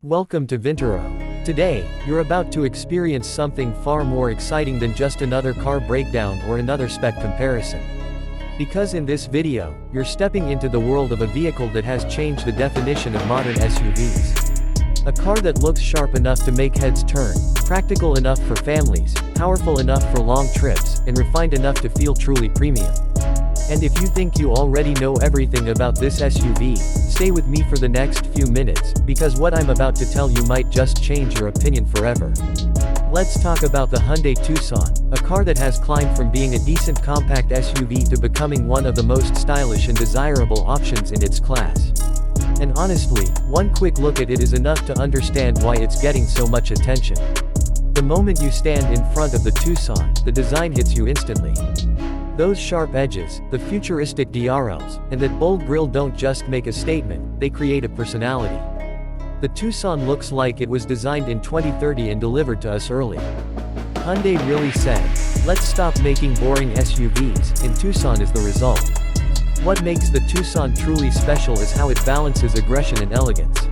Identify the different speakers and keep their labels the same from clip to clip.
Speaker 1: Welcome to Vintero. Today, you're about to experience something far more exciting than just another car breakdown or another spec comparison. Because in this video, you're stepping into the world of a vehicle that has changed the definition of modern SUVs. A car that looks sharp enough to make heads turn, practical enough for families, powerful enough for long trips, and refined enough to feel truly premium. And if you think you already know everything about this SUV, stay with me for the next few minutes, because what I'm about to tell you might just change your opinion forever. Let's talk about the Hyundai Tucson, a car that has climbed from being a decent compact SUV to becoming one of the most stylish and desirable options in its class. And honestly, one quick look at it is enough to understand why it's getting so much attention. The moment you stand in front of the Tucson, the design hits you instantly. Those sharp edges, the futuristic DRLs, and that bold grille don't just make a statement, they create a personality. The Tucson looks like it was designed in 2030 and delivered to us early. Hyundai really said, let's stop making boring SUVs, and Tucson is the result. What makes the Tucson truly special is how it balances aggression and elegance.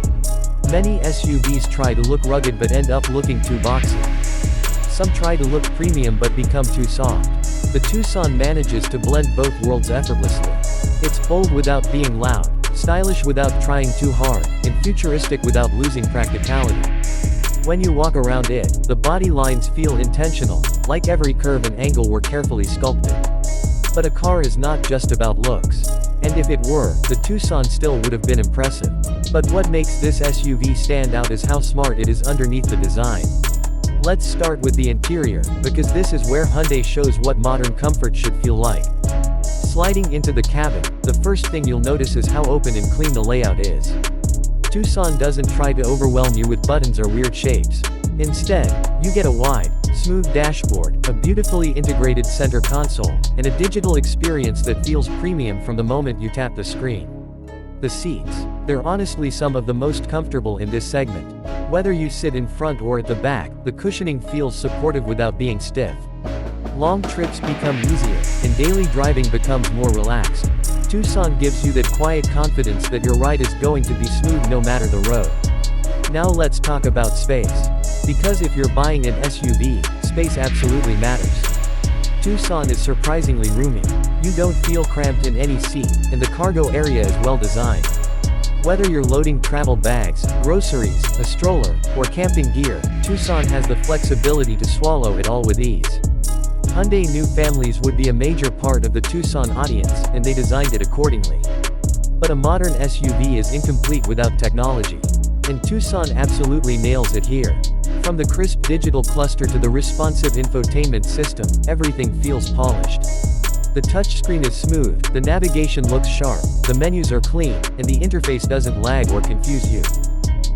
Speaker 1: Many SUVs try to look rugged but end up looking too boxy. Some try to look premium but become too soft. The Tucson manages to blend both worlds effortlessly. It's bold without being loud, stylish without trying too hard, and futuristic without losing practicality. When you walk around it, the body lines feel intentional, like every curve and angle were carefully sculpted. But a car is not just about looks. And if it were, the Tucson still would have been impressive. But what makes this SUV stand out is how smart it is underneath the design. Let's start with the interior, because this is where Hyundai shows what modern comfort should feel like. Sliding into the cabin, the first thing you'll notice is how open and clean the layout is. Tucson doesn't try to overwhelm you with buttons or weird shapes. Instead, you get a wide, smooth dashboard, a beautifully integrated center console, and a digital experience that feels premium from the moment you tap the screen. The seats. They're honestly some of the most comfortable in this segment. Whether you sit in front or at the back, the cushioning feels supportive without being stiff. Long trips become easier, and daily driving becomes more relaxed. Tucson gives you that quiet confidence that your ride is going to be smooth no matter the road. Now let's talk about space. Because if you're buying an SUV, space absolutely matters. Tucson is surprisingly roomy. You don't feel cramped in any seat, and the cargo area is well designed. Whether you're loading travel bags, groceries, a stroller, or camping gear, Tucson has the flexibility to swallow it all with ease. Hyundai knew families would be a major part of the Tucson audience, and they designed it accordingly. But a modern SUV is incomplete without technology. And Tucson absolutely nails it here. From the crisp digital cluster to the responsive infotainment system, everything feels polished. The touchscreen is smooth, the navigation looks sharp, the menus are clean, and the interface doesn't lag or confuse you.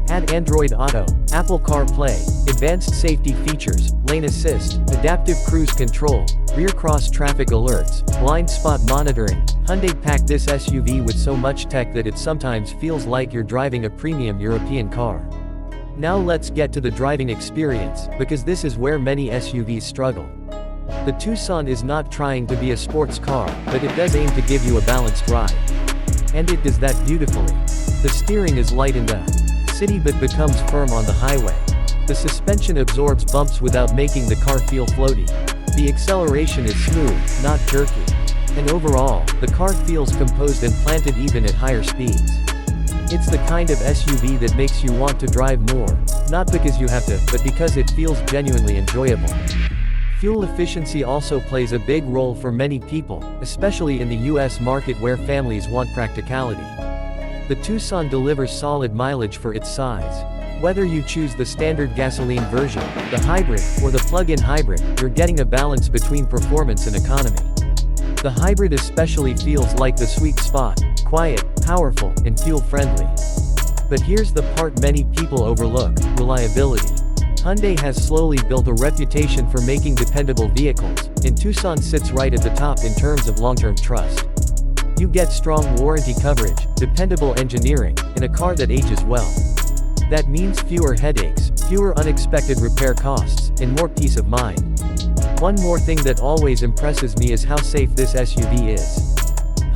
Speaker 1: Add Android Auto, Apple CarPlay, advanced safety features, lane assist, adaptive cruise control, rear cross traffic alerts, blind spot monitoring. Hyundai packed this SUV with so much tech that it sometimes feels like you're driving a premium European car. Now let's get to the driving experience, because this is where many SUVs struggle. The Tucson is not trying to be a sports car, but it does aim to give you a balanced ride. And it does that beautifully. The steering is light in the city but becomes firm on the highway. The suspension absorbs bumps without making the car feel floaty. The acceleration is smooth, not jerky. And overall, the car feels composed and planted even at higher speeds. It's the kind of SUV that makes you want to drive more, not because you have to, but because it feels genuinely enjoyable. Fuel efficiency also plays a big role for many people, especially in the US market where families want practicality. The Tucson delivers solid mileage for its size. Whether you choose the standard gasoline version, the hybrid, or the plug-in hybrid, you're getting a balance between performance and economy. The hybrid especially feels like the sweet spot, quiet, powerful, and fuel-friendly. But here's the part many people overlook: reliability. Hyundai has slowly built a reputation for making dependable vehicles, and Tucson sits right at the top in terms of long-term trust. You get strong warranty coverage, dependable engineering, and a car that ages well. That means fewer headaches, fewer unexpected repair costs, and more peace of mind. One more thing that always impresses me is how safe this SUV is.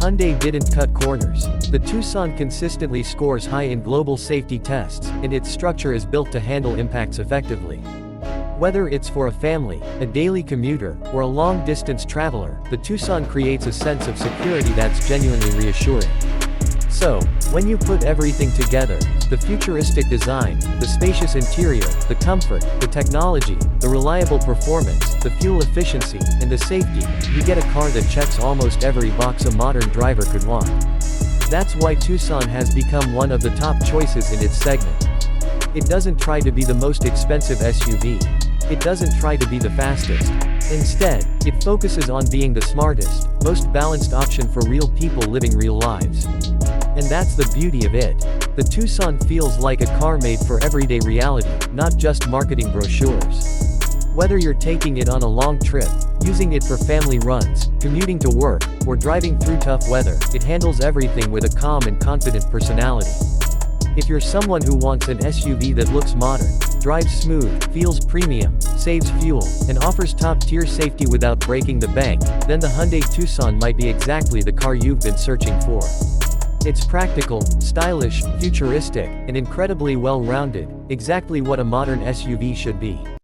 Speaker 1: Hyundai didn't cut corners. The Tucson consistently scores high in global safety tests, and its structure is built to handle impacts effectively. Whether it's for a family, a daily commuter, or a long-distance traveler, the Tucson creates a sense of security that's genuinely reassuring. So, when you put everything together, the futuristic design, the spacious interior, the comfort, the technology, the reliable performance, the fuel efficiency, and the safety, you get a car that checks almost every box a modern driver could want. That's why Tucson has become one of the top choices in its segment. It doesn't try to be the most expensive SUV. It doesn't try to be the fastest. Instead, it focuses on being the smartest, most balanced option for real people living real lives. And that's the beauty of it. The Tucson feels like a car made for everyday reality, not just marketing brochures. Whether you're taking it on a long trip, using it for family runs, commuting to work, or driving through tough weather, it handles everything with a calm and confident personality. If you're someone who wants an SUV that looks modern, drives smooth, feels premium, saves fuel, and offers top-tier safety without breaking the bank, then the Hyundai Tucson might be exactly the car you've been searching for. It's practical, stylish, futuristic, and incredibly well-rounded, exactly what a modern SUV should be.